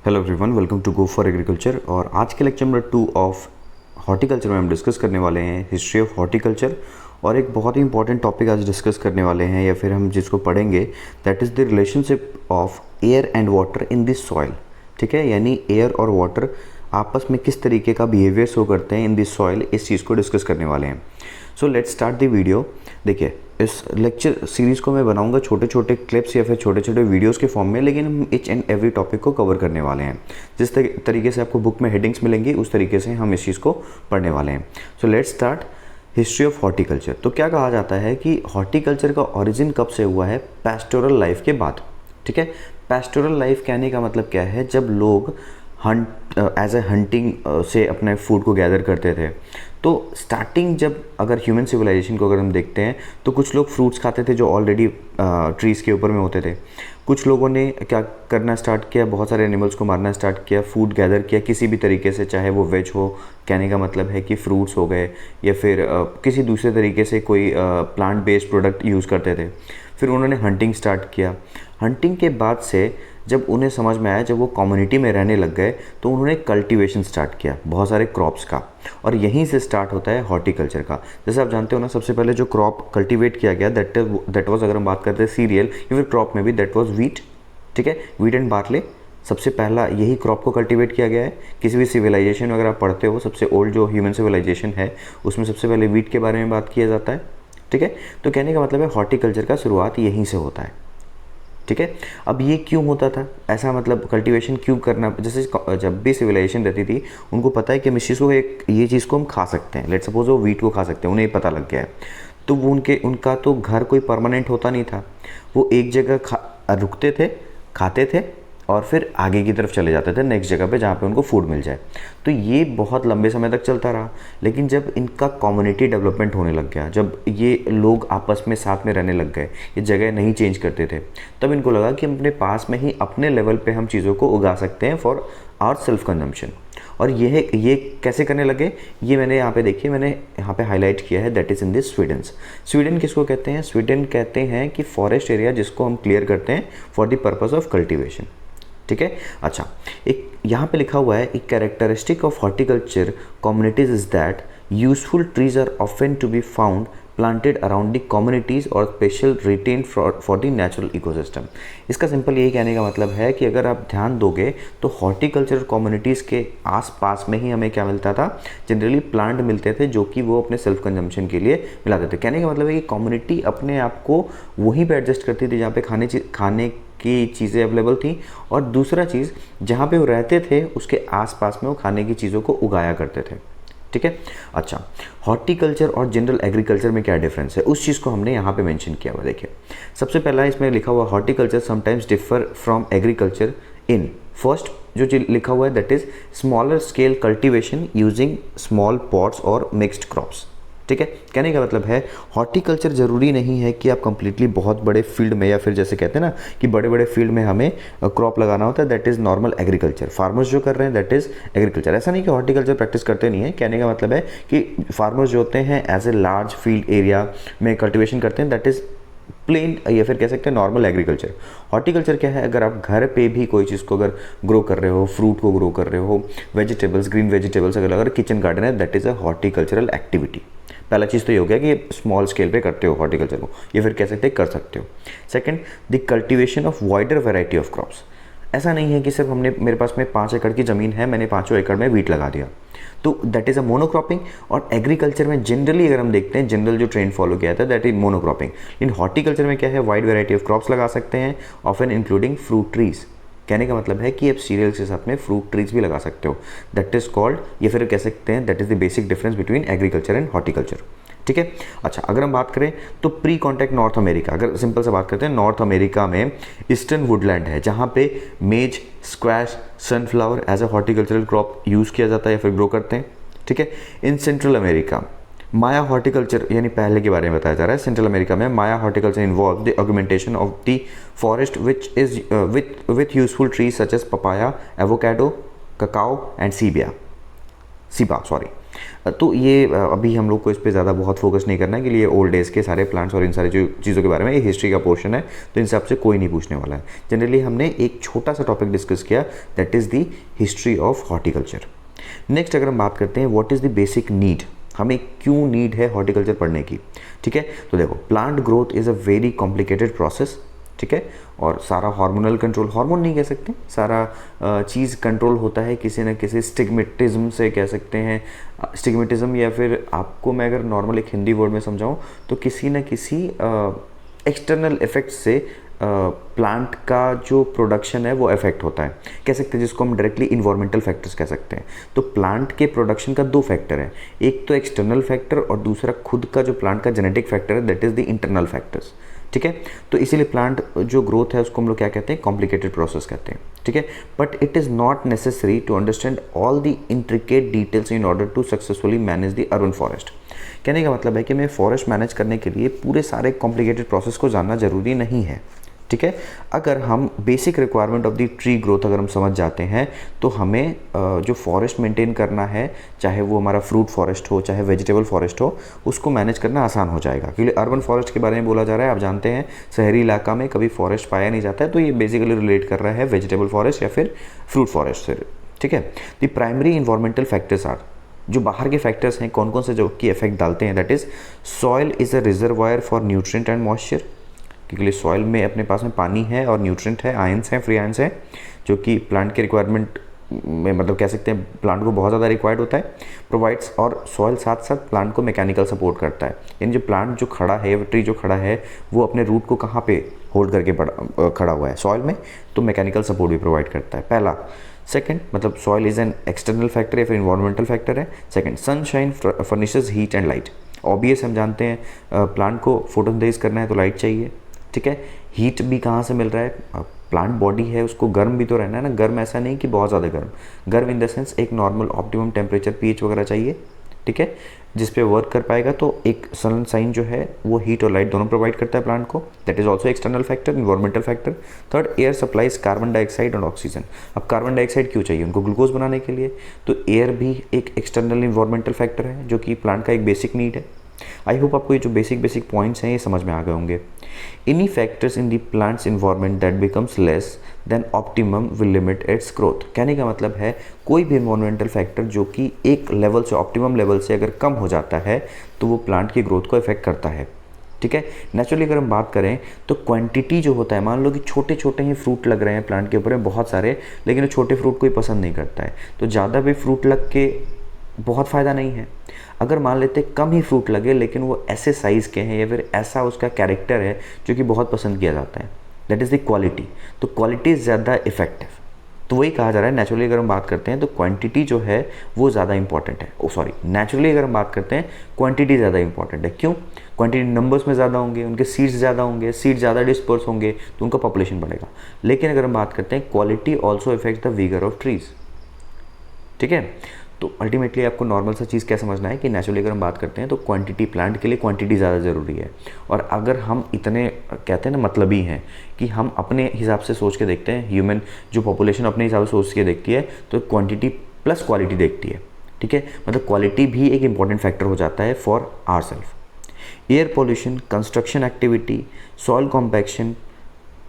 Hello everyone, welcome to go for agriculture. और आज के लेक्चर नंबर 2 ऑफ हॉर्टिकल्चर में हम डिस्कस करने वाले हैं हिस्ट्री ऑफ हॉर्टिकल्चर। और एक बहुत ही इंपॉर्टेंट टॉपिक आज डिस्कस करने वाले हैं, या फिर हम जिसको पढ़ेंगे, that is the relationship of air and water in this soil. ठीक है, यानी एयर और वाटर आपस में किस तरीके का बिहेवियर शो करते हैं इन दिस सॉइल, इस चीज़ को डिस्कस करने वाले हैं। So let's start the video. देखिए, इस लेक्चर सीरीज़ को मैं बनाऊंगा छोटे छोटे क्लिप्स या फिर छोटे छोटे वीडियोस के फॉर्म में, लेकिन हम ईच एंड एवरी टॉपिक को कवर करने वाले हैं। जिस तरीके से आपको बुक में हेडिंग्स मिलेंगी उस तरीके से हम इस चीज़ को पढ़ने वाले हैं। So let's start history of horticulture. तो क्या कहा जाता है कि हॉर्टिकल्चर का ओरिजिन कब से हुआ है? पैस्टोरल लाइफ के बाद। ठीक है, पैस्टोरल लाइफ कहने का मतलब क्या है? जब लोग एज ए हंटिंग से अपने फूड को गैदर करते थे। तो स्टार्टिंग जब अगर ह्यूमन सिविलाइजेशन को अगर हम देखते हैं तो कुछ लोग फ्रूट्स खाते थे जो ऑलरेडी ट्रीज़ के ऊपर में होते थे। कुछ लोगों ने क्या करना स्टार्ट किया, बहुत सारे एनिमल्स को मारना स्टार्ट किया, फूड गैदर किया किसी भी तरीके से, चाहे वो वेज हो, कहने का मतलब है कि फ्रूट्स हो गए, या फिर किसी दूसरे तरीके से कोई प्लांट बेस्ड प्रोडक्ट यूज़ करते थे। फिर उन्होंने हंटिंग स्टार्ट किया। हंटिंग के बाद से जब उन्हें समझ में आया, जब वो कम्युनिटी में रहने लग गए, तो उन्होंने कल्टीवेशन स्टार्ट किया बहुत सारे क्रॉप्स का। और यहीं से स्टार्ट होता है हॉर्टिकल्चर का। जैसे आप जानते हो ना, सबसे पहले जो क्रॉप कल्टीवेट किया गया दैट वाज, अगर हम बात करते हैं सीरियल या फिर क्रॉप में भी, दैट वाज वीट। ठीक है, वीट एंड बार्ले, सबसे पहला यही क्रॉप को कल्टीवेट किया गया है। किसी भी सिविलाइजेशन अगर आप पढ़ते हो, सबसे ओल्ड जो ह्यूमन सिविलाइजेशन है उसमें सबसे पहले वीट के बारे में बात किया जाता है। ठीक है, तो कहने का मतलब है हॉर्टिकल्चर का शुरुआत यहीं से होता है। ठीक है, अब ये क्यों होता था ऐसा, मतलब कल्टीवेशन क्यों करना? जैसे जब भी सिविलाइजेशन रहती थी, उनको पता है कि हम इस चीज़ को, एक ये चीज़ को हम खा सकते हैं। लेट सपोज वो वीट को खा सकते हैं, उन्हें पता लग गया है। तो वो उनका तो घर कोई परमानेंट होता नहीं था। वो एक जगह रुकते थे, खाते थे, और फिर आगे की तरफ चले जाते थे नेक्स्ट जगह पे जहाँ पे उनको फूड मिल जाए। तो ये बहुत लंबे समय तक चलता रहा। लेकिन जब इनका कम्युनिटी डेवलपमेंट होने लग गया, जब ये लोग आपस में साथ में रहने लग गए, ये जगह नहीं चेंज करते थे, तब इनको लगा कि हम अपने पास में ही अपने लेवल पे हम चीज़ों को उगा सकते हैं फॉर आवर सेल्फ कंजम्पशन। और ये कैसे करने लगे, ये मैंने यहाँ पे देखिए, मैंने यहाँ पे हाईलाइट किया है, that is in this Sweden. Sweden किसको कहते हैं? स्वीडन कहते हैं कि फॉरेस्ट एरिया जिसको हम क्लियर करते हैं for the purpose of cultivation. ठीक है, अच्छा, एक यहाँ पे लिखा हुआ है, एक characteristic of horticulture communities is that useful trees are often to be found planted around the communities और special retain for the natural ecosystem. इसका सिंपल यही कहने का मतलब है कि अगर आप ध्यान दोगे तो हॉर्टिकल्चर कम्युनिटीज़ के आसपास में ही हमें क्या मिलता था? जनरली प्लांट मिलते थे जो कि वो अपने सेल्फ कंजम्पशन के लिए मिलाते थे। कहने का मतलब है कि कम्युनिटी अपने आप को वहीं पे एडजस्ट करती थी जहाँ पे खाने की चीज़ें अवेलेबल थी, और दूसरा चीज़ जहाँ पे वो रहते थे उसके आसपास में वो खाने की चीज़ों को उगाया करते थे। ठीक है, अच्छा, हॉर्टिकल्चर और जनरल एग्रीकल्चर में क्या डिफरेंस है, उस चीज़ को हमने यहाँ पे मेंशन किया हुआ। देखिए, सबसे पहला इसमें लिखा हुआ, horticulture sometimes differ from agriculture in, first जो चीज लिखा हुआ है that is smaller scale cultivation using small pots और मिक्स्ड क्रॉप्स। ठीक है, कहने का मतलब है हॉर्टिकल्चर ज़रूरी नहीं है कि आप कंप्लीटली बहुत बड़े फील्ड में, या फिर जैसे कहते हैं ना कि बड़े बड़े फील्ड में हमें क्रॉप लगाना होता है, that is normal agriculture. Farmers जो कर रहे हैं दैट इज़ एग्रीकल्चर। ऐसा नहीं कि हॉर्टिकल्चर प्रैक्टिस करते नहीं है, कहने का मतलब है कि फार्मर्स जो होते हैं as a large field area में कल्टिवेशन करते हैं, दैट इज़ प्लेन, या फिर कह सकते हैं नॉर्मल एग्रीकल्चर। हॉर्टिकल्चर क्या है? अगर आप घर पे भी कोई चीज़ को अगर ग्रो कर रहे हो, फ्रूट को ग्रो कर रहे हो, वेजिटेबल्स, ग्रीन वेजिटेबल्स अगर किचन गार्डन है, that is a horticultural activity. पहला चीज़ तो ये हो गया कि स्मॉल स्केल पे करते हो हॉर्टिकल्चर को, या फिर कह सकते हैं कर सकते हो। Second, the cultivation of wider variety of crops. ऐसा नहीं है कि सिर्फ मेरे पास में 5 एकड़ की ज़मीन है, मैंने 5 एकड़ में वीट लगा दिया, तो दैट इज़ अ मोनोक्रॉपिंग। और एग्रीकल्चर में जनरली अगर हम देखते हैं, जनरल जो ट्रेंड फॉलो किया था that is monocropping. In horticulture में क्या है? वाइड वैरायटी ऑफ क्रॉप्स लगा सकते हैं, ऑफन इंक्लूडिंग फ्रूट ट्रीज। कहने का मतलब है कि आप सीरियल्स के साथ में फ्रूट ट्रीज भी लगा सकते हो, दैट इज कॉल्ड, या फिर कह सकते हैं that is the basic difference between agriculture and horticulture. ठीक है, अच्छा, अगर हम बात करें तो प्री कॉन्टैक्ट नॉर्थ अमेरिका, अगर सिंपल से बात करते हैं, नॉर्थ अमेरिका में ईस्टर्न वुडलैंड है जहाँ पे maize, squash, sunflower as a horticultural crop use किया जाता है या फिर ग्रो करते हैं। ठीक है, in central America Maya horticulture, यानी पहले के बारे में बताया जा रहा है, सेंट्रल अमेरिका में Maya horticulture involve the augmentation of the forest which is with useful trees such as papaya, avocado, cacao and ceiba. तो ये अभी हम लोग को इस पे ज़्यादा बहुत फोकस नहीं करना है कि ये ओल्ड डेज के सारे प्लांट्स और इन सारी जो चीज़ों के बारे में, ये हिस्ट्री का पोर्शन है, तो इन सबसे कोई नहीं पूछने वाला है। जनरली हमने एक छोटा सा टॉपिक डिस्कस किया, that is the history of horticulture. Next अगर हम बात करते हैं what is the basic need, हमें क्यों नीड है हॉर्टिकल्चर पढ़ने की, ठीक है। तो देखो, plant growth is a very complicated process, ठीक है। और सारा हार्मोनल कंट्रोल, हार्मोन नहीं कह सकते, सारा चीज़ कंट्रोल होता है किसी न किसी स्टिग्मेटिज्म से, कह सकते हैं स्टिग्मेटिज्म, या फिर आपको मैं अगर नॉर्मल एक हिंदी वर्ड में समझाऊँ तो किसी न किसी एक्सटर्नल इफेक्ट से प्लांट का जो प्रोडक्शन है वो इफेक्ट होता है, कह सकते हैं, जिसको हम डायरेक्टली इन्वायरमेंटल फैक्टर्स कह सकते हैं। तो प्लांट के प्रोडक्शन का दो फैक्टर है, एक तो एक्सटर्नल फैक्टर और दूसरा खुद का जो प्लांट का जेनेटिक फैक्टर है, that is the internal factors, ठीक है। तो इसीलिए प्लांट जो ग्रोथ है उसको हम लोग क्या कहते हैं, कॉम्प्लिकेटेड प्रोसेस कहते हैं, ठीक है। But it is not necessary to understand all the intricate details in order to successfully manage the urban forest. कहने का मतलब है कि मैं फॉरेस्ट मैनेज करने के लिए पूरे सारे कॉम्प्लिकेटेड प्रोसेस को जानना ज़रूरी नहीं है, ठीक है। अगर हम basic requirement of the tree growth अगर हम समझ जाते हैं तो हमें जो फॉरेस्ट मेंटेन करना है, चाहे वो हमारा फ्रूट फॉरेस्ट हो चाहे वेजिटेबल फॉरेस्ट हो, उसको मैनेज करना आसान हो जाएगा। क्योंकि अर्बन फॉरेस्ट के बारे में बोला जा रहा है, आप जानते हैं शहरी इलाका में कभी फॉरेस्ट पाया नहीं जाता है, तो ये बेसिकली रिलेट कर रहा है वेजिटेबल फॉरेस्ट या फिर फ्रूट फॉरेस्ट से, ठीक है। The primary environmental factors are, जो बाहर के फैक्टर्स हैं कौन कौन से जो की इफेक्ट डालते हैं, that is soil is a reservoir for nutrient and moisture, क्योंकि सॉइल में अपने पास में पानी है और न्यूट्रिएंट है, आयंस हैं, फ्री आयंस हैं, जो कि प्लांट के रिक्वायरमेंट में, मतलब कह सकते हैं प्लांट को बहुत ज़्यादा रिक्वायर्ड होता है, प्रोवाइड्स। और सॉइल साथ साथ प्लांट को मैकेनिकल सपोर्ट करता है, यानी जो प्लांट जो खड़ा है, ट्री जो खड़ा है, वो अपने रूट को कहाँ पे होल्ड करके खड़ा हुआ है, सॉइल में, तो मैकेनिकल सपोर्ट भी प्रोवाइड करता है, पहला। सेकंड, मतलब soil is an external factor या फिर इन्वायरमेंटल फैक्टर है। Second, sunshine furnishes heat and light, obvious हम जानते हैं प्लांट को फोटोसिंथेसिस करना है तो लाइट चाहिए, ठीक है। हीट भी कहाँ से मिल रहा है, प्लांट बॉडी है उसको गर्म भी तो रहना है ना, गर्म ऐसा नहीं कि बहुत ज़्यादा गर्म, गर्म इन द सेंस एक नॉर्मल ऑप्टिमम टेम्परेचर पीएच वगैरह चाहिए, ठीक है, जिस पे वर्क कर पाएगा। तो एक सनशाइन जो है वो हीट और लाइट दोनों प्रोवाइड करता है प्लांट को, that is also external factor, environmental factor. Third, air supplies carbon dioxide और ऑक्सीजन। अब कार्बन डाइऑक्साइड क्यों चाहिए उनको, ग्लूकोज बनाने के लिए, तो एयर भी एक एक्सटर्नल इन्वायरमेंटल फैक्टर है जो कि प्लांट का एक बेसिक नीड है। आई होप आपको ये जो बेसिक पॉइंट्स हैं ये समझ में आ गए होंगे। Any factors in the plants environment that becomes less than optimum will limit it's growth. कहने का मतलब है कोई भी इन्वायरमेंटल फैक्टर जो कि एक लेवल से, ऑप्टिमम लेवल से अगर कम हो जाता है तो वो प्लांट की ग्रोथ को इफेक्ट करता है, ठीक है। नेचुरली अगर हम बात करें तो क्वांटिटी जो होता है, मान लो कि छोटे छोटे ही फ्रूट लग रहे हैं प्लांट के ऊपर में बहुत सारे, लेकिन वो छोटे फ्रूट कोई पसंद नहीं करता है, तो ज़्यादा भी फ्रूट लग के बहुत फ़ायदा नहीं है। अगर मान लेते कम ही फ्रूट लगे लेकिन वो ऐसे साइज़ के हैं या फिर ऐसा उसका कैरेक्टर है जो कि बहुत पसंद किया जाता है, दैट इज़ द क्वालिटी, तो क्वालिटी इज़ ज़्यादा इफेक्टिव। तो वही कहा जा रहा है, नेचुरली अगर हम बात करते हैं तो क्वांटिटी जो है वो ज़्यादा इंपॉर्टेंट है, नेचुरली अगर हम बात करते हैं क्वांटिटी ज़्यादा इंपॉर्टेंट है। क्यों? क्वांटिटी नंबर्स में ज़्यादा होंगे, उनके सीड्स ज़्यादा होंगे, सीड ज़्यादा डिस्पर्स होंगे तो उनका पॉपुलेशन बढ़ेगा। लेकिन अगर हम बात करते हैं quality also effect the vigour of trees, ठीक है। तो अल्टीमेटली आपको नॉर्मल सा चीज़ क्या समझना है कि नेचुरली अगर हम बात करते हैं तो क्वांटिटी, प्लांट के लिए क्वांटिटी ज़्यादा ज़रूरी है। और अगर हम इतने कहते हैं ना मतलबी हैं कि हम अपने हिसाब से सोच के देखते हैं, ह्यूमन जो पॉपुलेशन अपने हिसाब से सोच के देखती है तो क्वांटिटी प्लस क्वालिटी देखती है, ठीक है। मतलब क्वालिटी भी एक इंपॉर्टेंट फैक्टर हो जाता है for our self. Air pollution, construction activity, soil compaction,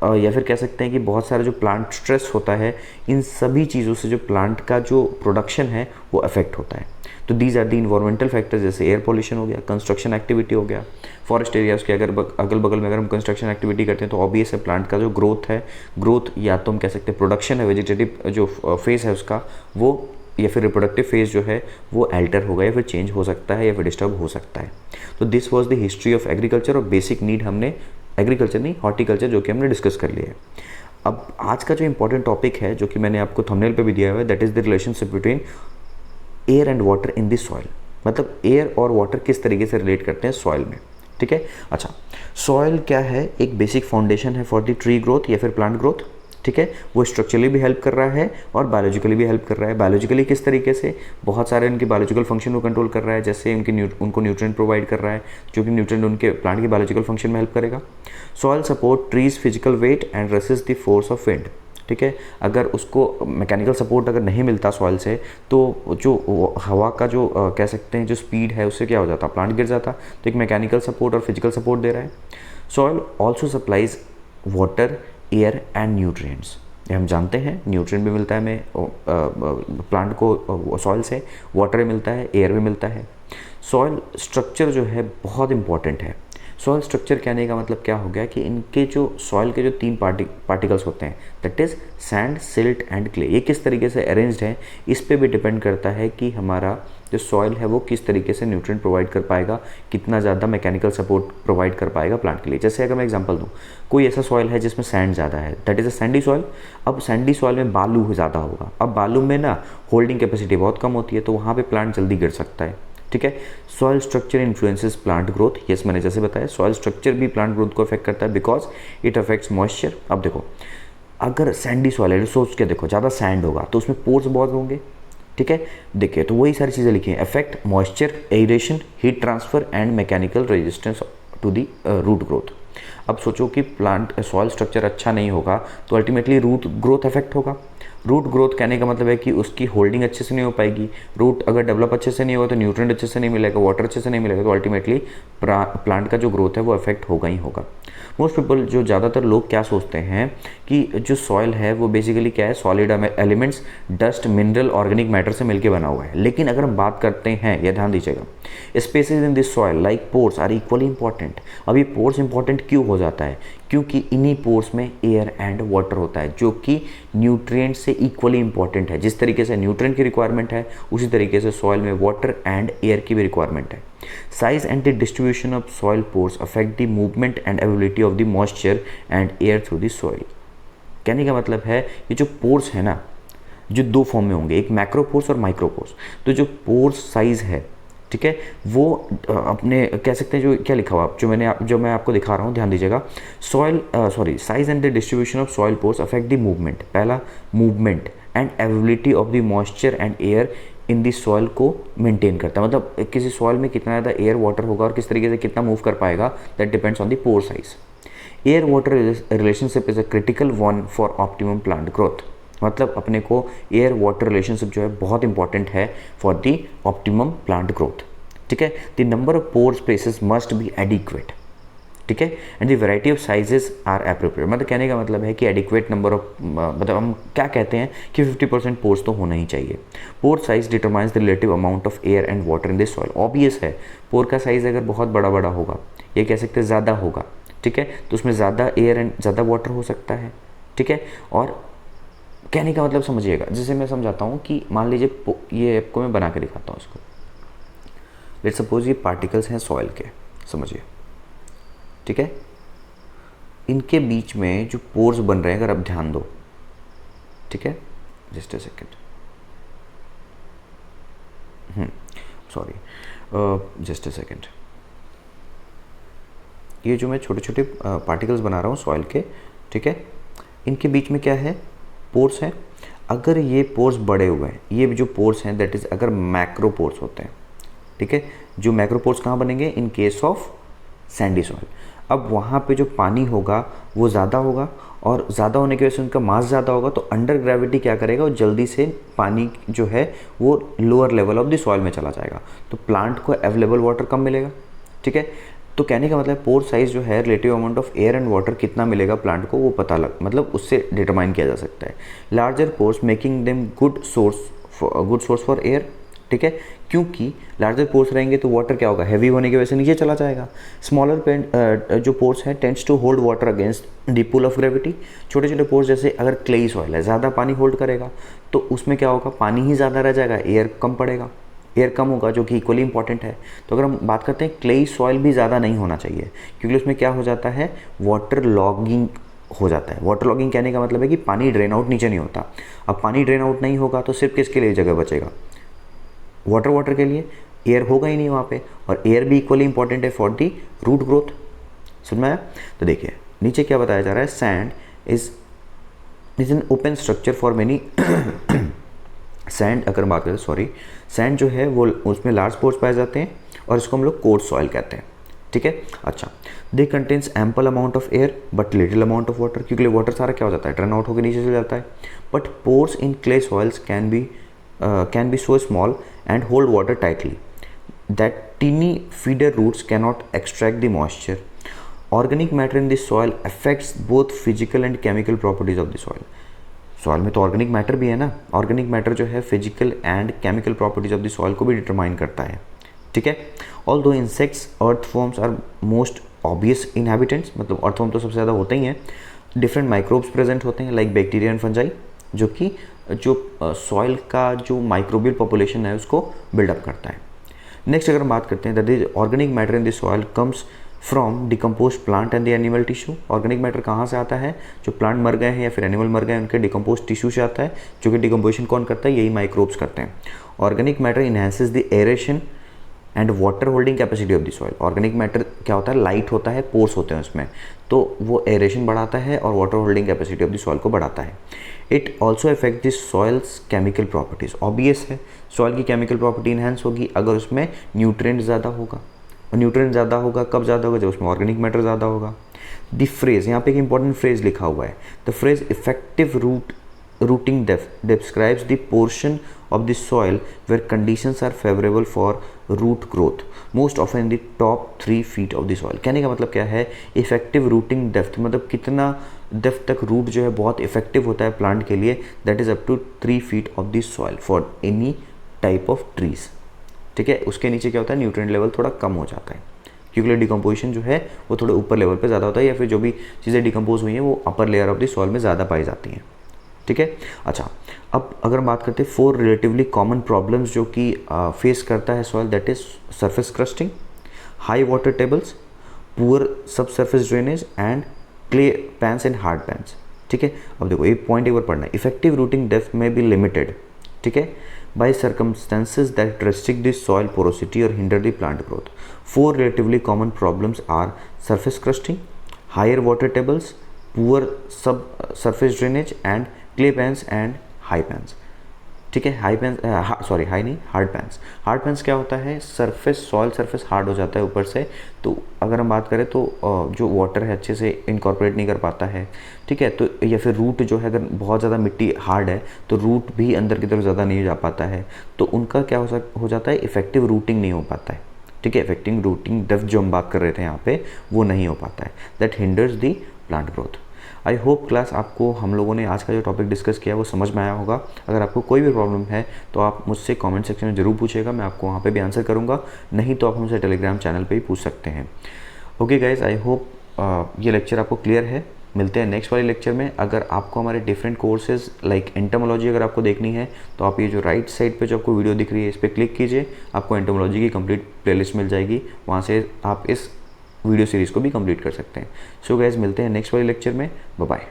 या फिर कह सकते हैं कि बहुत सारा जो प्लांट स्ट्रेस होता है, इन सभी चीज़ों से जो प्लांट का जो प्रोडक्शन है वो अफेक्ट होता है। तो these are the environmental factors, जैसे एयर पोल्यूशन हो गया, कंस्ट्रक्शन एक्टिविटी हो गया, फॉरेस्ट एरियाज़ के अगल बगल में अगर हम कंस्ट्रक्शन एक्टिविटी करते हैं तो ऑब्वियस है प्लांट का जो ग्रोथ है, ग्रोथ या तो हम कह सकते हैं प्रोडक्शन है, वेजिटेटिव जो फेज है उसका वो, या फिर रिप्रोडक्टिव फेज जो है वो अल्टर होगा या फिर चेंज हो सकता है या फिर डिस्टर्ब हो सकता है। तो this was the history of agriculture, और बेसिक नीड हमने एग्रीकल्चर नहीं, हॉर्टिकल्चर जो कि हमने डिस्कस कर लिया है। अब आज का जो इंपॉर्टेंट टॉपिक है जो कि मैंने आपको थंबनेल पे भी दिया हुआ है, that is the relationship between air and water in this soil. मतलब एयर और वाटर किस तरीके से रिलेट करते हैं सॉइल में, ठीक है। अच्छा, सॉइल क्या है, एक बेसिक फाउंडेशन है फॉर द ट्री ग्रोथ या फिर प्लांट ग्रोथ, ठीक है। वो स्ट्रक्चरली भी हेल्प कर रहा है और बायोलॉजिकली भी हेल्प कर रहा है। बायोलॉजिकली किस तरीके से, बहुत सारे उनके बायोलॉजिकल फंक्शन को कंट्रोल कर रहा है, जैसे उनको न्यूट्रिएंट प्रोवाइड कर रहा है जो कि न्यूट्रिएंट उनके प्लांट के बायोलॉजिकल फंक्शन में हेल्प करेगा। Soil support trees physical weight and resist the force of wind, ठीक है। अगर उसको मैकेनिकल सपोर्ट अगर नहीं मिलता सॉइल से, तो जो हवा का जो कह सकते हैं जो स्पीड है उससे क्या हो जाता, प्लांट गिर जाता। तो एक मैकेनिकल सपोर्ट और फिजिकल सपोर्ट दे रहा है। Soil also supplies water, air and nutrients. ये हम जानते हैं, न्यूट्रिएंट भी मिलता है हमें प्लांट को सॉइल से, वाटर भी मिलता है, एयर भी मिलता है। सॉइल स्ट्रक्चर जो है बहुत इंपॉर्टेंट है। सॉइल स्ट्रक्चर कहने का मतलब क्या हो गया कि इनके जो सॉइल के जो 3 पार्टिकल्स होते हैं, that is sand, silt and clay, ये किस तरीके से अरेंज्ड हैं, इस पे भी डिपेंड करता है कि हमारा जो सॉइल है वो किस तरीके से न्यूट्रिएंट प्रोवाइड कर पाएगा, कितना ज़्यादा मैकेनिकल सपोर्ट प्रोवाइड कर पाएगा प्लांट के लिए। जैसे अगर मैं एग्जांपल दूँ, कोई ऐसा सॉइल है जिसमें सैंड ज़्यादा है, that is a Sandy soil. अब सैंडी सॉइल में बालू ज़्यादा होगा, अब बालू में ना होल्डिंग कैपेसिटी बहुत कम होती है, तो वहाँ पर प्लांट जल्दी गिर सकता है। ठीक है। Soil structure influences plant growth. Yes, मैंने जैसे बताया सॉइल स्ट्रक्चर भी प्लांट ग्रोथ को अफेक्ट करता है बिकॉज इट अफेक्ट्स मॉइस्चर। अब देखो, अगर सैंडी सॉइल है, सोच के देखो, ज़्यादा सैंड होगा तो उसमें पोर्स बहुत होंगे। ठीक है, देखिए तो वही सारी चीज़ें लिखी हैं, affect moisture, aeration, heat transfer and mechanical resistance to the root growth. अब सोचो कि प्लांट सॉइल स्ट्रक्चर अच्छा नहीं होगा तो अल्टीमेटली रूट ग्रोथ अफेक्ट होगा। रूट ग्रोथ कहने का मतलब है कि उसकी होल्डिंग अच्छे से नहीं हो पाएगी। रूट अगर डेवलप अच्छे से नहीं होगा तो न्यूट्रिएंट अच्छे से नहीं मिलेगा, वाटर अच्छे से नहीं मिलेगा, तो अल्टीमेटली प्लांट का जो ग्रोथ है वो अफेक्ट होगा ही होगा। मोस्ट पीपल, जो ज़्यादातर लोग क्या सोचते हैं कि जो सॉइल है वो बेसिकली क्या है, solid elements, dust, mineral, organic matter से मिलकर बना हुआ है। लेकिन अगर हम बात करते हैं, यह ध्यान दीजिएगा, spaces in this soil like pores are equally important. अब ये पोर्स इंपॉर्टेंट क्यों हो जाता है, क्योंकि इन्हीं पोर्स में एयर एंड वाटर होता है जो कि न्यूट्रिएंट से इक्वली इंपॉर्टेंट है। जिस तरीके से न्यूट्रिएंट की रिक्वायरमेंट है उसी तरीके से सॉइल में वाटर एंड एयर की भी रिक्वायरमेंट है। Size and the distribution of soil pores affect the movement and availability of the moisture and air through the soil. कहने का मतलब है ये जो पोर्स है ना, जो 2 फॉर्म में होंगे, एक मैक्रो पोर्स और माइक्रो पोर्स। तो जो पोर्स साइज है, ठीक है, वो अपने कह सकते हैं, जो क्या लिखा हुआ जो मैं आपको दिखा रहा हूँ, ध्यान दीजिएगा। Size and the distribution of soil pores affect the movement. पहला, movement and availability of the moisture and air in the soil को मेंटेन करता है। मतलब किसी सॉइल में कितना ज़्यादा एयर वाटर होगा और किस तरीके से कितना मूव कर पाएगा, that depends on the pore size. Air water relationship is a critical one for optimum plant growth. मतलब अपने को एयर वाटर रिलेशनशिप जो है बहुत इंपॉर्टेंट है for the optimum plant growth. ठीक है। The number of pore spaces must be adequate. ठीक है, and the variety of sizes are appropriate. मतलब कहने का मतलब है कि एडिक्वेट नंबर ऑफ, मतलब हम क्या कहते हैं कि 50% पोर्स तो होना ही चाहिए। Pore size determines the relative amount of air and water in this soil. Obvious है, पोर का साइज अगर बहुत बड़ा बड़ा होगा, ये कह सकते हैं ज़्यादा होगा, ठीक है, तो उसमें ज़्यादा एयर एंड ज़्यादा वाटर हो सकता है। ठीक है, और कहने का मतलब समझिएगा, जैसे मैं समझाता हूँ कि मान लीजिए ये आपको मैं बना के दिखाता हूँ इसको। लेट्स सपोज ये पार्टिकल्स हैं सॉइल के, समझिए, ठीक है, इनके बीच में जो पोर्स बन रहे हैं, अगर आप ध्यान दो, ठीक है, just a second, sorry, just a second. ये जो मैं छोटे छोटे पार्टिकल्स बना रहा हूँ सॉइल के, ठीक है, इनके बीच में क्या है, पोर्स हैं। अगर ये पोर्स बड़े हुए हैं, ये जो पोर्स हैं दैट इज़ अगर मैक्रो पोर्स होते हैं, ठीक है, जो मैक्रो पोर्स कहाँ बनेंगे, in case of Sandy soil. अब वहाँ पे जो पानी होगा वो ज़्यादा होगा, और ज़्यादा होने की वजह से उनका मास ज़्यादा होगा, तो अंडर ग्रेविटी क्या करेगा, वो जल्दी से पानी जो है वो lower level of the soil में चला जाएगा, तो प्लांट को अवेलेबल वाटर कम मिलेगा। ठीक है, तो कहने का मतलब पोर साइज जो है, relative amount of air and water कितना मिलेगा प्लांट को, वो पता मतलब उससे डिटरमाइन किया जा सकता है। Larger pores making them good source for air. ठीक है, क्योंकि लार्जर पोर्स रहेंगे तो वाटर क्या होगा, हैवी होने की वजह से नीचे चला जाएगा। स्मॉलर जो पोर्स है tends to hold water against the pull of gravity. छोटे छोटे पोर्स, जैसे अगर क्लेई सॉइल है, ज़्यादा पानी होल्ड करेगा, तो उसमें क्या होगा, पानी ही ज़्यादा रह जाएगा, एयर कम पड़ेगा, एयर कम होगा, जो कि इक्वली इंपॉर्टेंट है। तो अगर हम बात करते हैं, क्लेई सॉइल भी ज़्यादा नहीं होना चाहिए, क्योंकि उसमें क्या हो जाता है, वाटर लॉगिंग हो जाता है। वाटर लॉगिंग कहने का मतलब है कि पानी ड्रेन आउट नीचे नहीं होता। अब पानी ड्रेन आउट नहीं होगा तो सिर्फ किसके लिए जगह बचेगा, वाटर के लिए, एयर होगा ही नहीं वहाँ पे, और एयर भी इक्वली इंपॉर्टेंट है फॉर दी रूट ग्रोथ। समझ में आया? तो देखिए नीचे क्या बताया जा रहा है, sand is an open structure for many sand, अगर बात करें, सैंड जो है वो उसमें लार्ज पोर्स पाए जाते हैं, और इसको हम लोग कोर्स सॉइल कहते हैं। ठीक है। अच्छा, they contains ample amount of air but little amount of water, क्योंकि वाटर सारा क्या हो जाता है, टर्न आउट होकर नीचे चल जाता है। But pores in clay soils can be so small and hold water tightly that tiny feeder roots cannot extract the moisture. Organic matter in this soil affects both physical and chemical properties of the soil. Soil में तो organic matter भी है ना, organic matter जो है physical and chemical properties of the soil को भी determine करता है, ठीक है। Although insects earthworms are most obvious inhabitants, मतलब अर्थवॉर्म तो सबसे ज़्यादा होते ही हैं। डिफरेंट माइक्रोब्स प्रेजेंट होते हैं लाइक बैक्टीरिया एंड फंजाई, जो कि सॉइल का जो माइक्रोबियल पॉपुलेशन है उसको बिल्डअप करता है। नेक्स्ट अगर हम बात करते हैं that is organic matter in this soil comes from decompose plant and the animal tissue. Organic matter कहाँ से आता है, जो प्लांट मर गए हैं या फिर एनिमल मर गए हैं उनके डिकम्पोज टिश्यू से आता है, जो कि डिकम्पोजिशन कौन करता है, यही माइक्रोब्स करते हैं। Organic matter enhances the aeration and water holding capacity of the soil. Organic matter क्या होता है, लाइट होता है, पोर्स होते हैं उसमें, तो वो एरेशन बढ़ाता है और water holding capacity of the soil को बढ़ाता है। It also effect the soils chemical properties. Obvious है सॉइल की केमिकल प्रॉपर्टी इन्हेंस होगी अगर उसमें न्यूट्रिएंट ज़्यादा होगा, और न्यूट्रिएंट ज़्यादा होगा कब ज़्यादा होगा, जब उसमें ऑर्गेनिक मैटर ज़्यादा होगा। द फ्रेज, यहाँ पे एक इंपॉर्टेंट फ्रेज लिखा हुआ है, the phrase effective rooting depth describes the portion of the soil where conditions are favorable for root growth, most often in the top 3 feet of the soil। कहने का मतलब क्या है, इफेक्टिव रूटिंग डेप्थ मतलब कितना डेप्थ तक root जो है बहुत इफेक्टिव होता है प्लांट के लिए, that is up to 3 feet of the soil for any type of trees, ठीक है। उसके नीचे क्या होता है, न्यूट्रिएंट लेवल थोड़ा कम हो जाता है, क्योंकि डिकम्पोजिशन जो है वो थोड़े ऊपर लेवल पे ज़्यादा होता है, या फिर जो भी चीज़ें डिकम्पोज हुई हैं वो upper layer of the soil में ज़्यादा पाई जाती हैं, ठीक है। अच्छा, अब अगर हम बात करते हैं 4 रिलेटिवली कॉमन प्रॉब्लम्स जो कि फेस करता है soil, that is surface crusting, high water tables, poor subsurface drainage and clay pans and hard pans, ठीक है। अब देखो एक पॉइंट एक बार पढ़ना है, इफेक्टिव रूटिंग डेप्थ में बी लिमिटेड, ठीक है, by circumstances that restrict the soil porosity or hinder the plant growth। 4 relatively common problems are surface crusting, higher water tables, poor subsurface drainage and clay pans and high pans, ठीक है। High पैंस sorry high नहीं, hard पैंस। Hard पैंस क्या होता है, surface soil surface hard हो जाता है ऊपर से, तो अगर हम बात करें तो जो वाटर है अच्छे से इनकॉर्पोरेट नहीं कर पाता है, ठीक है। तो या फिर रूट जो है, अगर बहुत ज़्यादा मिट्टी हार्ड है तो रूट भी अंदर की तरफ ज़्यादा नहीं जा पाता है, तो उनका क्या हो जाता है, इफेक्टिव रूटिंग नहीं हो पाता है, ठीक है। इफेक्टिव रूटिंग डेप्थ जो हम बात कर रहे थे यहाँ पे वो नहीं हो पाता है, that hinders the plant growth. I hope class आपको हम लोगों ने आज का जो टॉपिक डिस्कस किया वो समझ में आया होगा। अगर आपको कोई भी प्रॉब्लम है तो आप मुझसे कमेंट सेक्शन में ज़रूर पूछिएगा, मैं आपको वहाँ पे भी आंसर करूँगा, नहीं तो आप हमसे टेलीग्राम चैनल पे ही पूछ सकते हैं। ओके गाइज, आई होप ये लेक्चर आपको क्लियर है। मिलते हैं नेक्स्ट वाले लेक्चर में। अगर आपको हमारे डिफरेंट कोर्सेज लाइक एंटोमोलॉजी अगर आपको देखनी है तो आप ये जो राइट साइड पे जो आपको वीडियो दिख रही है इस पर क्लिक कीजिए, आपको एंटोमोलॉजी की कंप्लीट प्लेलिस्ट मिल जाएगी, वहाँ से आप इस वीडियो सीरीज़ को भी कंप्लीट कर सकते हैं। सो गाइज, मिलते हैं नेक्स्ट वाले लेक्चर में, बाय बाय।